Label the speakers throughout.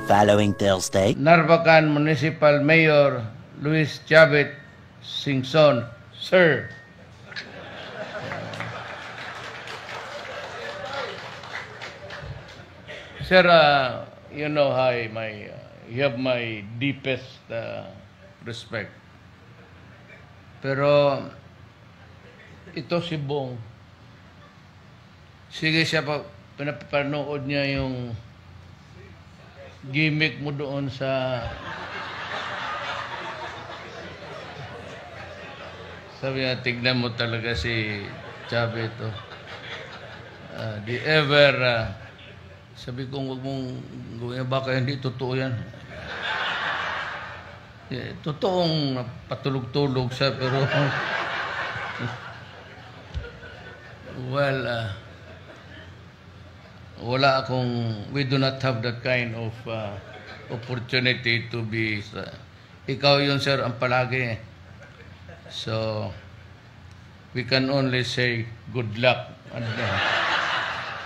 Speaker 1: following Thursday,
Speaker 2: Narvacan Municipal Mayor Luis Chavit Singson, Sir. Sir, you know, you have my deepest respect. Pero ito si Bong, sige siya pa, pinapanood niya yung gimmick mo doon sa sabi niya, tignan mo talaga si Chavit. Di ever sabi ko, huwag mong gawin, baka hindi totoo yan. Totoong patulog-tulog siya, pero well, we do not have that kind of opportunity to be, ikaw yun, sir, ang palagi. So, we can only say good luck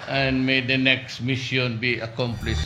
Speaker 2: and may the next mission be accomplished.